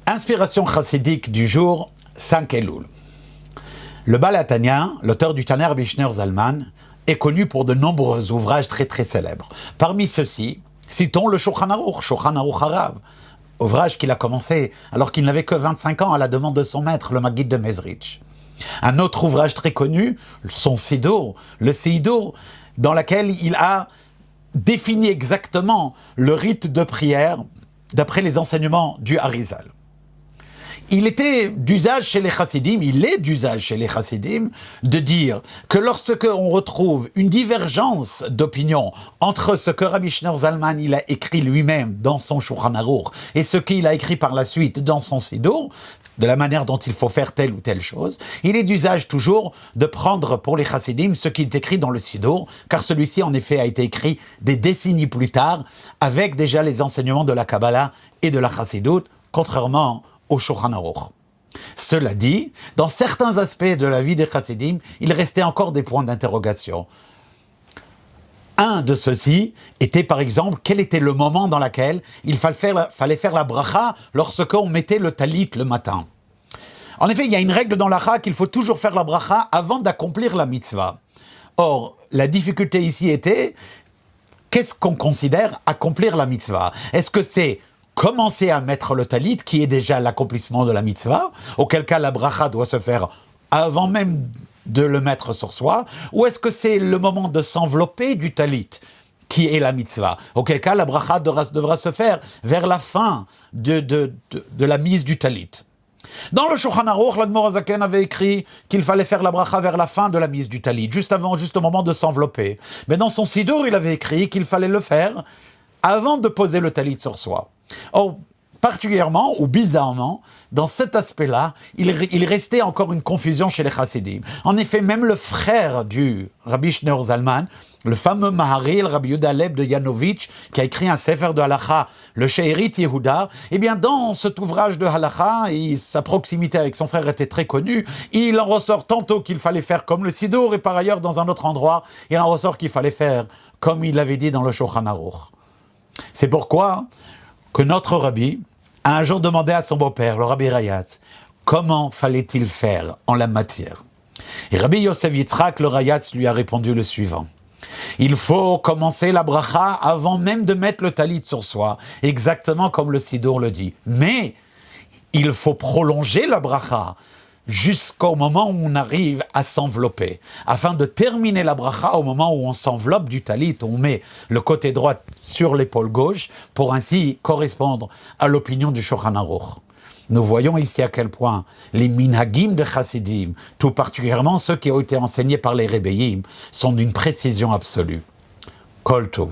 Inspiration chassidique du jour, 5 Elul. Le Baal HaTanya, l'auteur du Taner Rabbi Shneur Zalman, est connu pour de nombreux ouvrages très très célèbres. Parmi ceux-ci, citons le Shulchan Aruch Harav, ouvrage qu'il a commencé alors qu'il n'avait que 25 ans à la demande de son maître, le Maggid de Mezrich. Un autre ouvrage très connu, son Siddur, le Siddur, dans lequel il a défini exactement le rite de prière d'après les enseignements du Harizal. Il était d'usage chez les chassidim, il est d'usage chez les chassidim de dire que lorsque on retrouve une divergence d'opinion entre ce que Rabbi Shneur Zalman il a écrit lui-même dans son Shulchan Aruch et ce qu'il a écrit par la suite dans son Siddur, de la manière dont il faut faire telle ou telle chose, il est d'usage toujours de prendre pour les chassidim ce qui est écrit dans le Siddur, car celui-ci en effet a été écrit des décennies plus tard avec déjà les enseignements de la Kabbalah et de la Chassidut, contrairement au Shulchan Aruch. Cela dit, dans certains aspects de la vie des chassidim, il restait encore des points d'interrogation. Un de ceux-ci était par exemple, quel était le moment dans lequel il fallait faire la bracha lorsqu'on mettait le talit le matin. En effet, il y a une règle dans l'Acha qu'il faut toujours faire la bracha avant d'accomplir la mitzvah. Or, la difficulté ici était, qu'est-ce qu'on considère accomplir la mitzvah? Est-ce que c'est commencer à mettre le talit, qui est déjà l'accomplissement de la mitzvah, auquel cas la bracha doit se faire avant même de le mettre sur soi, ou est-ce que c'est le moment de s'envelopper du talit, qui est la mitzvah, auquel cas la bracha devra se faire vers la fin de la mise du talit. Dans le Shulchan Aruch, l'Admor HaZaken avait écrit qu'il fallait faire la bracha vers la fin de la mise du talit, juste au moment de s'envelopper. Mais dans son Siddur, il avait écrit qu'il fallait le faire avant de poser le talit sur soi. Or, particulièrement ou bizarrement, dans cet aspect-là, il restait encore une confusion chez les chassidim. En effet, même le frère du Rabbi Shneur Zalman, le fameux Maharil, Rabbi Yehuda Leib de Yanovitch, qui a écrit un sefer de Halacha, le She'erit Yehuda, eh bien, dans cet ouvrage de Halacha, et sa proximité avec son frère était très connue, il en ressort tantôt qu'il fallait faire comme le Siddur, et par ailleurs, dans un autre endroit, il en ressort qu'il fallait faire comme il l'avait dit dans le Shulchan Aruch. C'est pourquoi que notre Rabbi a un jour demandé à son beau-père, le Rabbi Rayatz, comment fallait-il faire en la matière. Et Rabbi Yosef Yitzhak, le Rayatz, lui a répondu le suivant. Il faut commencer la bracha avant même de mettre le talit sur soi, exactement comme le Siddur le dit. Mais il faut prolonger la bracha jusqu'au moment où on arrive à s'envelopper, afin de terminer la bracha au moment où on s'enveloppe du talit, on met le côté droit sur l'épaule gauche, pour ainsi correspondre à l'opinion du Shulchan Aruch. Nous voyons ici à quel point les minhagim de chassidim, tout particulièrement ceux qui ont été enseignés par les Rebbeim, sont d'une précision absolue. Kol Tov.